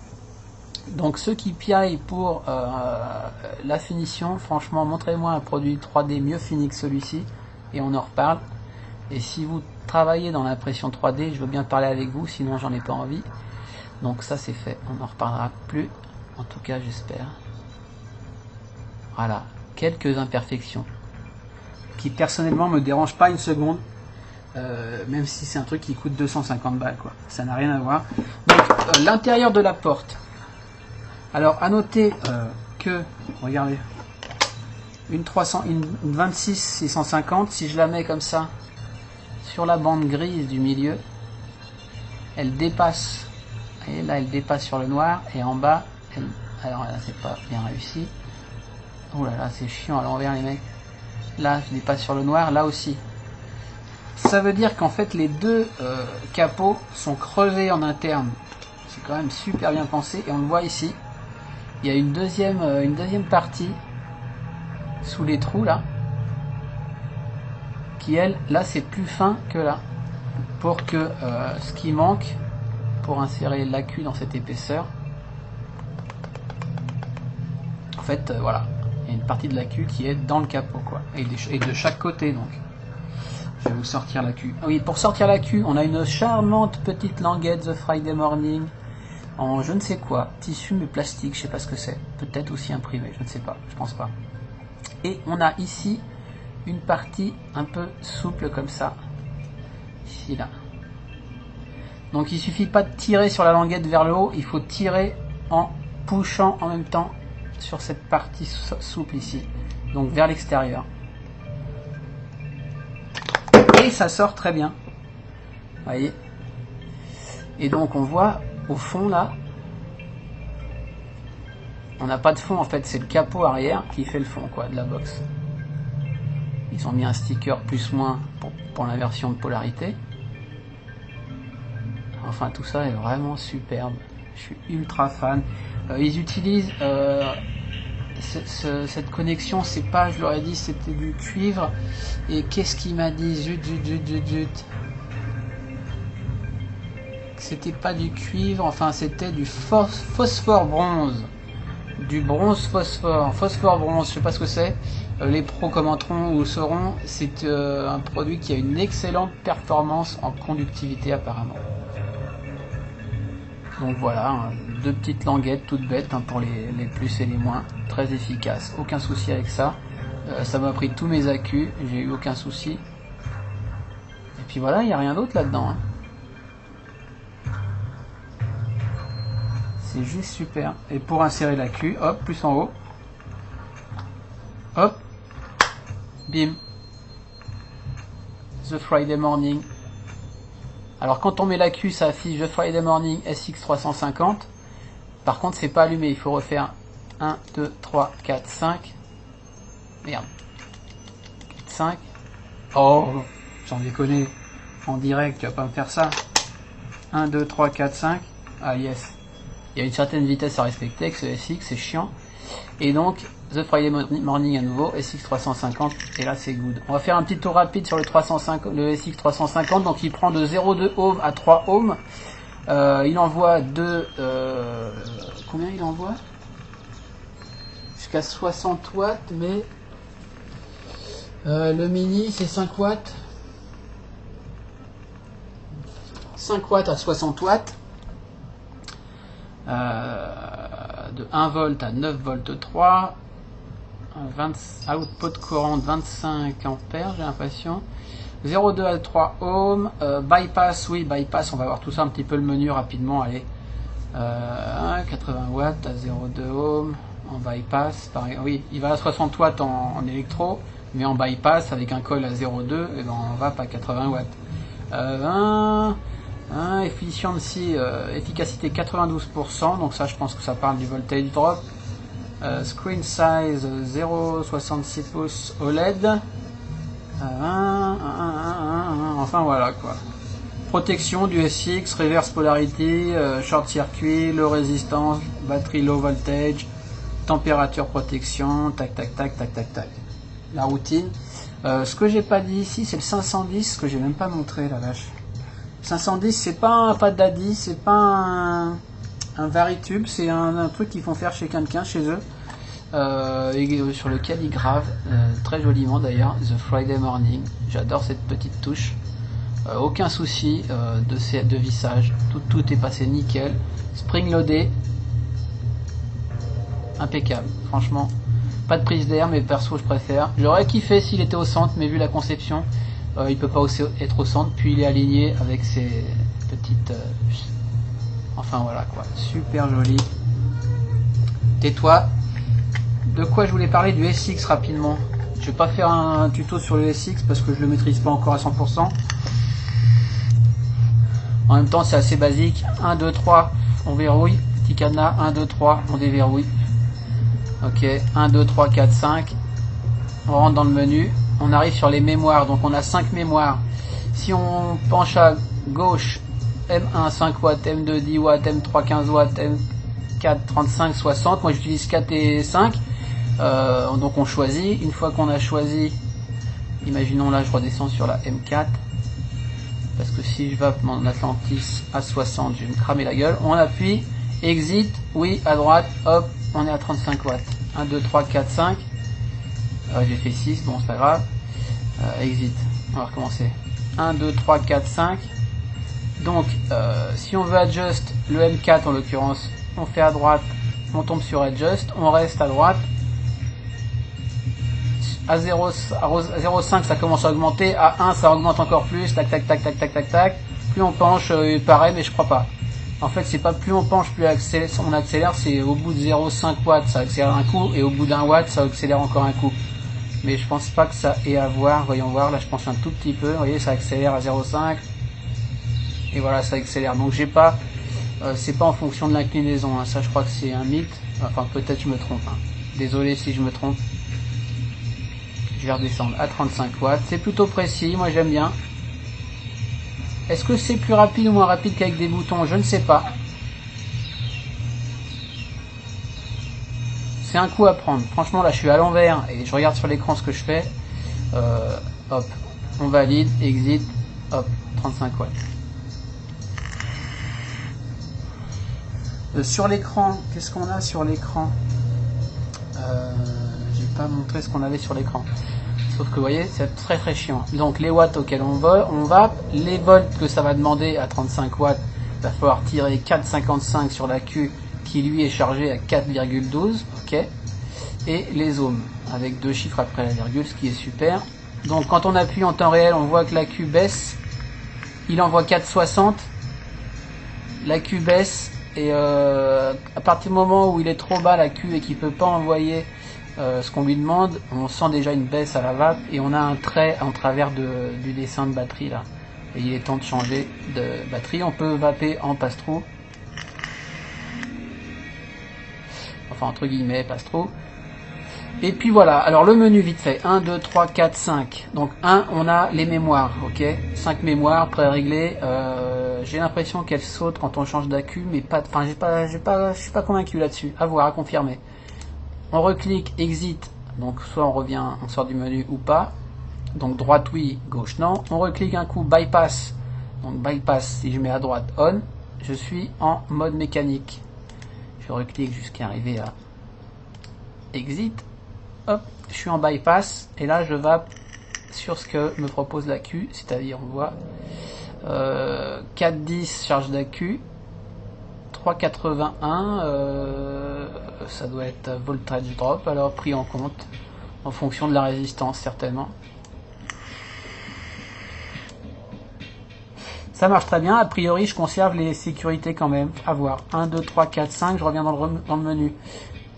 Speaker 1: Donc ceux qui piaillent pour la finition, franchement montrez-moi un produit 3D mieux fini que celui-ci et on en reparle. Et si vous travaillez dans l'impression 3D, je veux bien parler avec vous, sinon j'en ai pas envie. Donc ça c'est fait, on n'en reparlera plus, en tout cas j'espère. Voilà, quelques imperfections qui personnellement me dérangent pas une seconde, même si c'est un truc qui coûte 250 balles quoi, ça n'a rien à voir. Donc l'intérieur de la porte. Alors à noter que, regardez, une 26 650, si je la mets comme ça sur la bande grise du milieu, elle dépasse, et là elle dépasse sur le noir, et en bas, alors là c'est pas bien réussi, oh là là c'est chiant à l'envers les mecs, là je dépasse sur le noir, là aussi. Ça veut dire qu'en fait les deux capots sont crevés en interne, c'est quand même super bien pensé, et on le voit ici. Il y a une deuxième partie sous les trous là, qui elle, là c'est plus fin que là, pour que ce qui manque pour insérer l'accu dans cette épaisseur, en fait voilà, il y a une partie de l'accu qui est dans le capot quoi, et de chaque côté donc. Je vais vous sortir l'accu. Oui, pour sortir l'accu, on a une charmante petite languette The Friday Morning, en je ne sais quoi, tissu mais plastique, je sais pas ce que c'est, peut-être aussi imprimé, je ne sais pas, je pense pas. Et on a ici une partie un peu souple comme ça, ici là. Donc il suffit pas de tirer sur la languette vers le haut, il faut tirer en pushant en même temps sur cette partie souple ici, donc vers l'extérieur. Et ça sort très bien, vous voyez. Et donc on voit au fond là, on n'a pas de fond en fait, c'est le capot arrière qui fait le fond quoi de la box. Ils ont mis un sticker plus moins pour l'inversion de polarité. Enfin tout ça est vraiment superbe, je suis ultra fan. Ils utilisent cette connexion, c'est pas, je leur ai dit c'était du cuivre, et qu'est-ce qu'il m'a dit, zut, c'était pas du cuivre, enfin c'était du phosphore bronze, du bronze phosphore bronze, je sais pas ce que c'est, les pros commenteront ou sauront, c'est un produit qui a une excellente performance en conductivité apparemment. Donc voilà, hein, deux petites languettes toutes bêtes, hein, pour les plus et les moins, très efficaces, aucun souci avec ça. Ça m'a pris tous mes accus, j'ai eu aucun souci. Et puis voilà, il n'y a rien d'autre là-dedans. Hein. C'est juste super. Et pour insérer la Q, hop, plus en haut. Hop. Bim. The Friday Morning. Alors quand on met la Q, ça affiche The Friday Morning SX350. Par contre, c'est pas allumé. Il faut refaire 1, 2, 3, 4, 5. Merde. 4, 5. Oh, j'en déconne. En direct, tu vas pas me faire ça. 1, 2, 3, 4, 5. Ah yes. Il y a une certaine vitesse à respecter avec ce SX, c'est chiant. Et donc, The Friday Morning à nouveau, SX350, et là c'est good. On va faire un petit tour rapide sur le SX350, donc il prend de 0,2 ohm à 3 ohms. Il envoie combien il envoie? Jusqu'à 60 watts, mais le mini c'est 5 watts. 5 watts à 60 watts. De 1 volt à 9 volts 3. Output courant de 25 ampères, j'ai l'impression. 0,2 à 3 ohms. Bypass, oui, bypass, on va voir tout ça un petit peu le menu rapidement. Allez, 80 watts à 0,2 ohms en bypass. Pareil, oui, il va à 60 watts en électro, mais en bypass avec un coil à 0,2, et ben on va pas à 80 watts. Efficiency, efficacité 92%, donc ça je pense que ça parle du voltage drop. Screen size 0,66 pouces OLED. Enfin voilà quoi. Protection du SX, reverse polarity, short circuit, low résistance, batterie low voltage, température protection, tac tac tac tac tac tac. La routine. Ce que j'ai pas dit ici, c'est le 510 que j'ai même pas montré, la vache. 510, c'est pas un pas daddy, c'est pas un varitube, c'est un truc qu'ils font faire chez quelqu'un, chez eux, et sur lequel ils gravent très joliment d'ailleurs The Friday Morning. J'adore cette petite touche. Aucun souci de vissage, tout est passé nickel. Spring loadé, impeccable, franchement. Pas de prise d'air, mais perso je préfère. J'aurais kiffé s'il était au centre, mais vu la conception, il peut pas aussi être au centre. Puis il est aligné avec ses petites... enfin voilà quoi, super joli. Tais-toi. De quoi je voulais parler du SX rapidement. Je vais pas faire un tuto sur le SX parce que je le maîtrise pas encore à 100%. En même temps c'est assez basique. 1, 2, 3, on verrouille. Petit cadenas, 1, 2, 3, on déverrouille. Ok, 1, 2, 3, 4, 5. On rentre dans le menu. On arrive sur les mémoires. Donc on a 5 mémoires. Si on penche à gauche, M1 5 watts, M2 10 watts, M3 15 watts, M4 35 60. Moi j'utilise 4 et 5. Donc on choisit. Une fois qu'on a choisi, imaginons là je redescends sur la M4. Parce que si je vais mon Atlantis à 60, je vais me cramer la gueule. On appuie, exit, oui, à droite, hop, on est à 35 watts. 1, 2, 3, 4, 5. J'ai fait 6, bon c'est pas grave. Exit, on va recommencer. 1, 2, 3, 4, 5. Donc si on veut adjust le M4 en l'occurrence, on fait à droite, on tombe sur adjust, on reste à droite. À 0,5 ça commence à augmenter, à 1 ça augmente encore plus, tac tac tac tac tac tac tac. Plus on penche, pareil, mais je crois pas. En fait c'est pas plus on penche, plus on accélère, c'est au bout de 0,5 watts ça accélère un coup, et au bout d'un watt ça accélère encore un coup. Mais je pense pas que ça ait à voir, voyons voir, là je pense un tout petit peu, vous voyez ça accélère à 0,5. Et voilà ça accélère, donc j'ai pas, c'est pas en fonction de l'inclinaison, hein. Ça je crois que c'est un mythe, enfin peut-être je me trompe, hein. Désolé si je me trompe. Je vais redescendre à 35 watts, c'est plutôt précis, moi j'aime bien. Est-ce que c'est plus rapide ou moins rapide qu'avec des boutons? Je ne sais pas. C'est un coup à prendre, franchement là je suis à l'envers et je regarde sur l'écran ce que je fais. Hop, on valide, exit, hop, 35 watts. Sur l'écran, qu'est-ce qu'on a sur l'écran? J'ai pas montré ce qu'on avait sur l'écran. Sauf que vous voyez, c'est très très chiant. Donc les watts auxquels on va, les volts que ça va demander à 35 watts, il va falloir tirer 4,55 sur la Q qui lui est chargé à 4,12, ok. Et les ohms, avec 2 chiffres après la virgule, ce qui est super. Donc quand on appuie en temps réel, on voit que la Q baisse, il envoie 4,60, la Q baisse, et à partir du moment où il est trop bas la Q et qu'il peut pas envoyer ce qu'on lui demande, on sent déjà une baisse à la vape et on a un trait en travers du dessin de batterie là. Et il est temps de changer de batterie. On peut vaper en passe-trou. Enfin entre guillemets passe-trou. Et puis voilà, alors le menu vite fait, 1, 2, 3, 4, 5. Donc 1, on a les mémoires, ok, 5 mémoires pré-réglées. J'ai l'impression qu'elles sautent quand on change d'accu, mais pas, enfin je suis pas convaincu là-dessus, à voir, à confirmer. On reclique, exit, donc soit on revient, on sort du menu ou pas. Donc droite oui, gauche non. On reclique un coup, bypass. Donc bypass, si je mets à droite on, je suis en mode mécanique. Je reclique jusqu'à arriver à exit. Hop, je suis en bypass et là je vape sur ce que me propose l'accu, c'est-à-dire on voit 4,10 charge d'accu, 3,81, ça doit être voltage drop, alors pris en compte en fonction de la résistance certainement. Ça marche très bien, a priori je conserve les sécurités quand même, à voir. 1, 2, 3, 4, 5, je reviens dans le menu.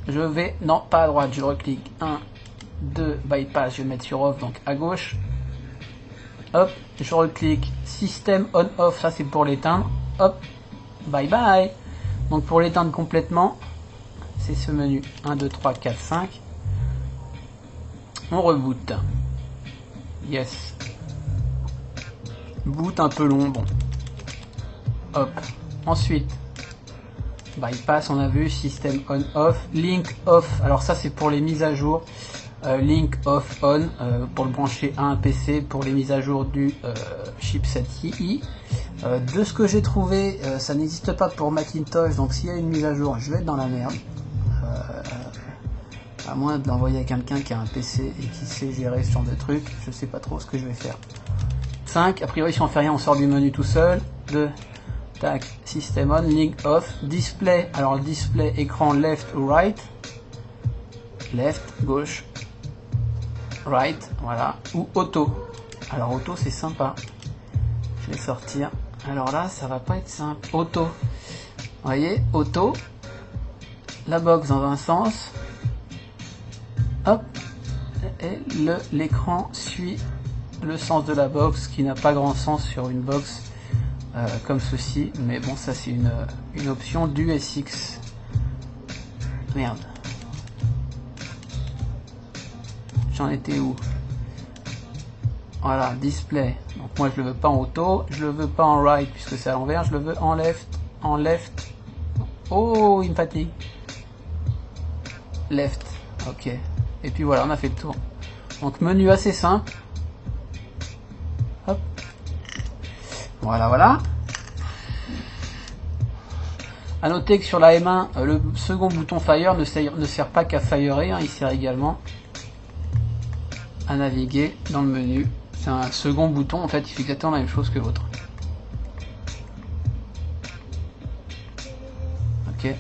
Speaker 1: Je vais, non pas à droite, je reclique. 1, 2, bypass, je vais mettre sur off, donc à gauche. Hop, je reclique, système on-off, ça c'est pour l'éteindre. Hop, bye bye. Donc pour l'éteindre complètement, c'est ce menu. 1, 2, 3, 4, 5. On reboot. Yes. Boot un peu long, bon. Hop. Ensuite, bypass, on a vu, système on-off, link off, alors ça c'est pour les mises à jour, link off on, pour le brancher à un PC, pour les mises à jour du chipset II. De ce que j'ai trouvé, ça n'existe pas pour Macintosh, donc s'il y a une mise à jour, je vais être dans la merde. À moins de l'envoyer à quelqu'un qui a un PC et qui sait gérer ce genre de trucs, je sais pas trop ce que je vais faire. 5, a priori si on fait rien on sort du menu tout seul. 2, tac, system on, link off, display, alors display écran left ou right, left, gauche, right, voilà, ou auto. Alors auto c'est sympa, je vais sortir, alors là ça va pas être simple, auto, vous voyez, auto, la box dans un sens, hop, et l'écran suit le sens de la box, qui n'a pas grand sens sur une box comme ceci, mais bon ça c'est une option du SX. Merde, j'en étais où? Voilà, display, donc moi je le veux pas en auto, je le veux pas en right puisque c'est à l'envers, je le veux en left, oh il me fatigue, left, ok, et puis voilà on a fait le tour. Donc menu assez simple. Hop. Voilà, voilà. A noter que sur la M1, le second bouton Fire ne sert pas qu'à firer, hein, il sert également à naviguer dans le menu. C'est un second bouton, en fait, il fait exactement la même chose que l'autre. Ok.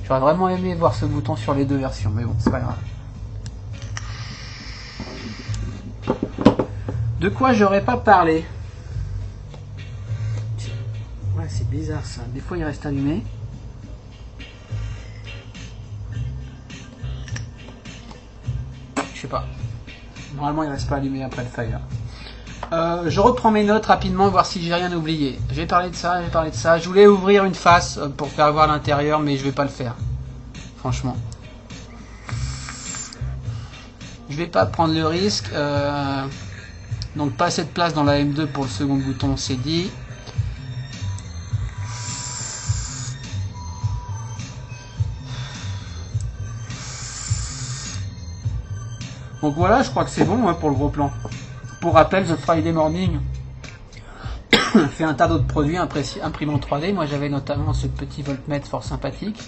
Speaker 1: J'aurais vraiment aimé voir ce bouton sur les deux versions, mais bon, c'est pas grave. De quoi j'aurais pas parlé? Ouais, c'est bizarre ça. Des fois il reste allumé. Je sais pas. Normalement il reste pas allumé après le fire. Je reprends mes notes rapidement, voir si j'ai rien oublié. J'ai parlé de ça, j'ai parlé de ça. Je voulais ouvrir une face pour faire voir l'intérieur, mais je vais pas le faire. Franchement. Je vais pas prendre le risque. Donc pas assez de place dans la M2 pour le second bouton, c'est dit. Donc voilà, je crois que c'est bon hein, pour le gros plan. Pour rappel, The Friday Morning fait un tas d'autres produits imprimant 3D. Moi j'avais notamment ce petit voltmètre fort sympathique,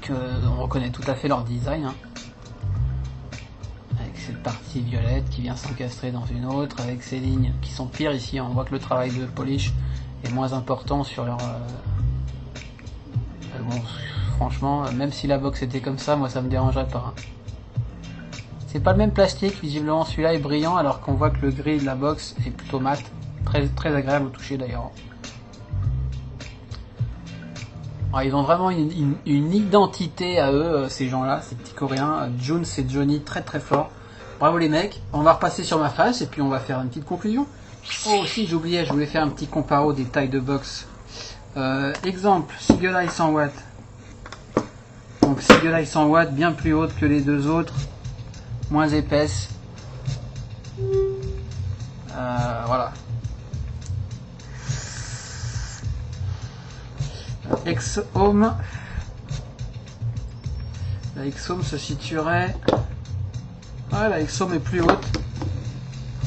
Speaker 1: que on reconnaît tout à fait leur design. Hein. Avec cette partie violette qui vient s'encastrer dans une autre, avec ces lignes qui sont pires ici. On voit que le travail de polish est moins important sur leur... bon, franchement, même si la box était comme ça, moi ça me dérangerait pas. Hein. C'est pas le même plastique, visiblement celui-là est brillant alors qu'on voit que le gris de la box est plutôt mat, très agréable au toucher d'ailleurs. Alors, ils ont vraiment une identité à eux, ces gens-là, ces petits coréens. Jun et Johnny, très très fort. Bravo les mecs. On va repasser sur ma face et puis on va faire une petite conclusion. Oh aussi j'oubliais, je voulais faire un petit comparo des tailles de box. Exemple, Single Eye 100 watts. Donc Single Eye 100 watts, bien plus haute que les deux autres, moins épaisse. Voilà. X-Home. La X-Home se situerait... Ouais, la X-Home est plus haute.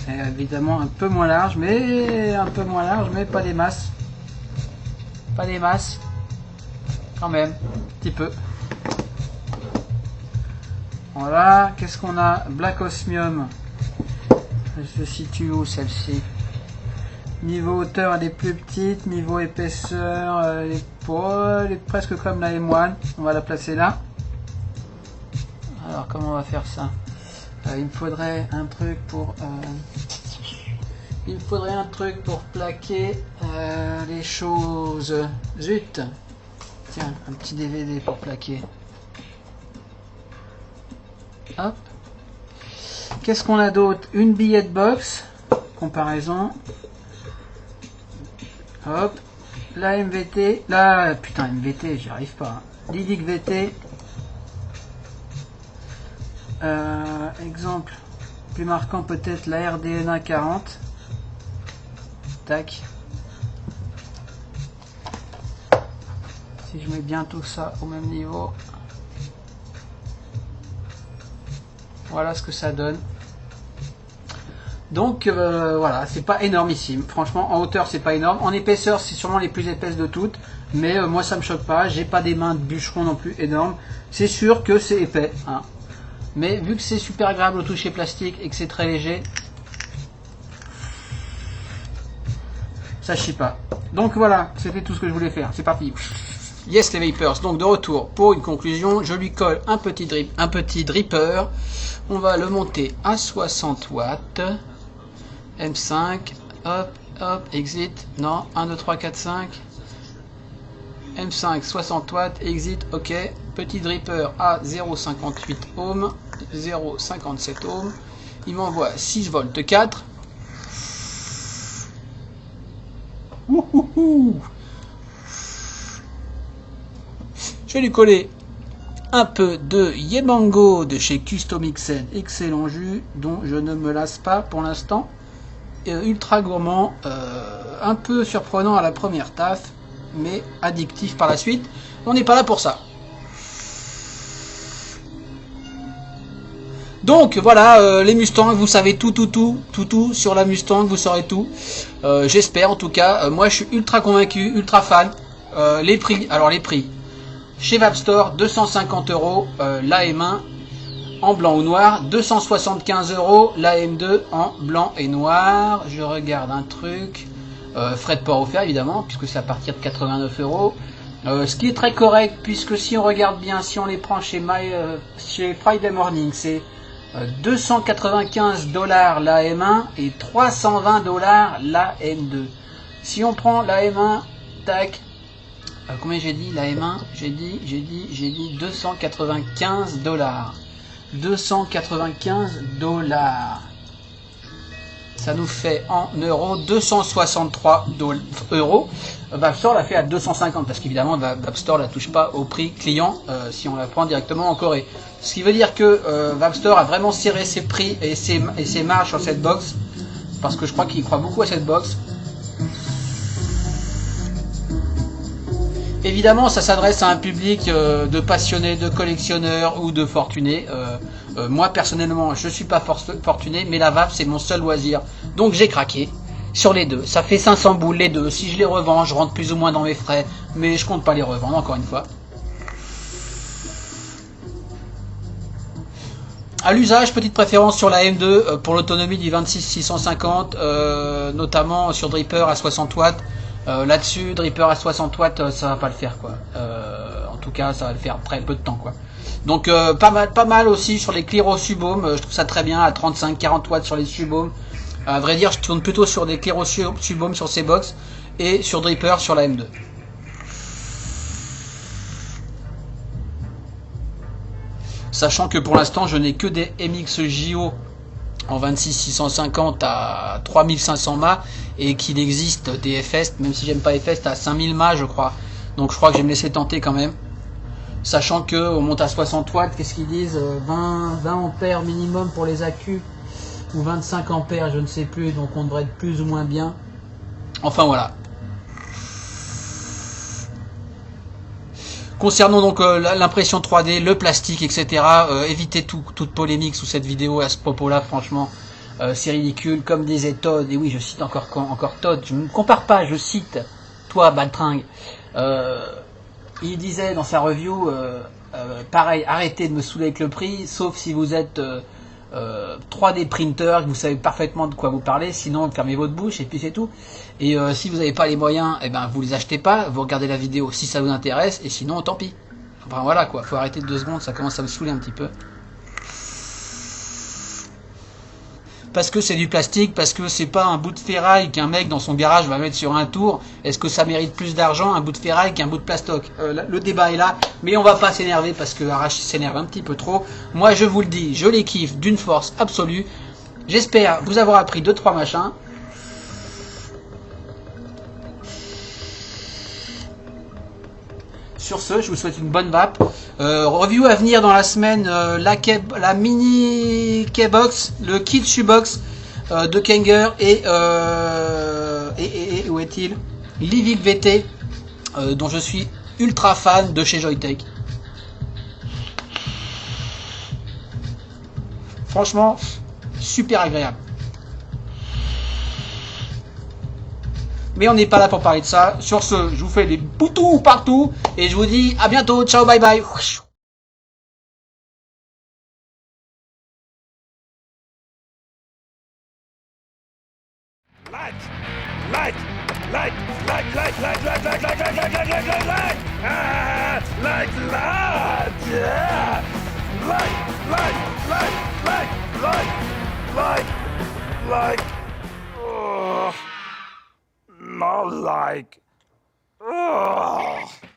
Speaker 1: Et évidemment un peu moins large, mais pas des masses. Pas des masses. Quand même, un petit peu. Voilà, qu'est-ce qu'on a? Black Osmium. Elle se situe où celle-ci? Niveau hauteur, elle est plus petite. Niveau épaisseur, elle est presque comme la M1. On va la placer là. Alors, comment on va faire ça? Il me faudrait un truc pour... il me faudrait un truc pour plaquer les choses. Zut! Tiens, un petit DVD pour plaquer. Hop. Qu'est-ce qu'on a d'autre? Une billet de box. Comparaison. Hop. La MVT. La putain MVT, j'y arrive pas. Lidic VT. Exemple. Plus marquant peut-être la RDNA 40. Tac. Si je mets bien tout ça au même niveau. Voilà ce que ça donne. Donc voilà, c'est pas énormissime. Franchement, en hauteur, c'est pas énorme. En épaisseur, c'est sûrement les plus épaisses de toutes. Mais moi, ça me choque pas. J'ai pas des mains de bûcheron non plus énormes. C'est sûr que c'est épais. Hein. Mais vu que c'est super agréable au toucher plastique et que c'est très léger, ça chie pas. Donc voilà, c'était tout ce que je voulais faire. C'est parti. Yes les Vapers, donc de retour pour une conclusion. Je lui colle un petit dripper. On va le monter à 60 watts. M5, hop, hop, exit. Non, 1, 2, 3, 4, 5. M5, 60 watts, exit, ok. Petit dripper à 0,58 ohms, 0,57 ohms. Il m'envoie 6 volts 4. Ouhouhou. Je vais lui coller un peu de Yemango de chez Customixed, excellent jus dont je ne me lasse pas pour l'instant. Ultra gourmand, un peu surprenant à la première taf, mais addictif par la suite. On n'est pas là pour ça. Donc voilà, les Mustangs, vous savez tout sur la Mustang, vous saurez tout. J'espère en tout cas. Moi je suis ultra convaincu, ultra fan. Les prix, alors les prix. Chez Vapstore, 250 €, la M1 en blanc ou noir, 275 € la M2 en blanc et noir. Je regarde un truc, frais de port offert évidemment, puisque c'est à partir de 89 €. Ce qui est très correct, puisque si on regarde bien, si on les prend chez Friday Morning, c'est 295 $ la M1 et 320 $ la M2. Si on prend la M1, tac, combien j'ai dit la M1? J'ai dit 295 $. 295 $. Ça nous fait en euros 263 €. Vapstore l'a fait à 250 parce qu'évidemment Vapstore la touche pas au prix client si on la prend directement en Corée. Ce qui veut dire que Vapstore a vraiment serré ses prix et ses marges sur cette box parce que je crois qu'il croit beaucoup à cette box. Évidemment, ça s'adresse à un public de passionnés, de collectionneurs ou de fortunés. Moi, personnellement, je suis pas fortuné, mais la vape, c'est mon seul loisir. Donc, j'ai craqué sur les deux. Ça fait 500 boules les deux. Si je les revends, je rentre plus ou moins dans mes frais. Mais je compte pas les revendre, encore une fois. À l'usage, petite préférence sur la M2 pour l'autonomie du 26-650, notamment sur Dripper à 60 watts. Là-dessus, Dripper à 60 watts, ça va pas le faire quoi. En tout cas, ça va le faire très peu de temps quoi. Donc pas mal aussi sur les Cliro Subhome. Je trouve ça très bien à 35-40 watts sur les Subhome. À vrai dire, je tourne plutôt sur des Cliro Subhome sur ces box et sur Dripper sur la M2. Sachant que pour l'instant, je n'ai que des MXJO en 26-650 à 3500 mâts et qu'il existe des FS, même si j'aime pas FS, à 5000 mâts je crois. Donc je crois que je vais me laisser tenter quand même. Sachant que on monte à 60 watts, qu'est-ce qu'ils disent, 20 ampères minimum pour les accus ou 25 ampères, je ne sais plus, donc on devrait être plus ou moins bien. Enfin voilà. Concernant donc l'impression 3D, le plastique, etc. Évitez toute polémique sous cette vidéo à ce propos-là, franchement. C'est ridicule, comme disait Todd, et oui, je cite encore Todd, je ne me compare pas, je cite toi, Baltringue. Il disait dans sa review, pareil, arrêtez de me saouler avec le prix, sauf si vous êtes 3D printer, que vous savez parfaitement de quoi vous parlez, sinon fermez votre bouche et puis c'est tout. Et si vous n'avez pas les moyens, eh ben vous les achetez pas, vous regardez la vidéo si ça vous intéresse, et sinon tant pis. Enfin voilà quoi, faut arrêter 2 secondes, ça commence à me saouler un petit peu. Parce que c'est du plastique, parce que c'est pas un bout de ferraille qu'un mec dans son garage va mettre sur un tour. Est-ce que ça mérite plus d'argent un bout de ferraille qu'un bout de plastoc? Le débat est là, mais on va pas s'énerver parce que Arash s'énerve un petit peu trop. Moi je vous le dis, je les kiffe d'une force absolue. J'espère vous avoir appris 2-3 machins. Sur ce, je vous souhaite une bonne vape. Review à venir dans la semaine, la mini K-Box, le kit shoebox de Kenger et où est-il, Livik VT, dont je suis ultra fan de chez Joytech. Franchement, super agréable. Mais on n'est pas là pour parler de ça. Sur ce, je vous fais des boutous partout. Et je vous dis à bientôt. Ciao, bye bye.
Speaker 2: Not like. Ugh.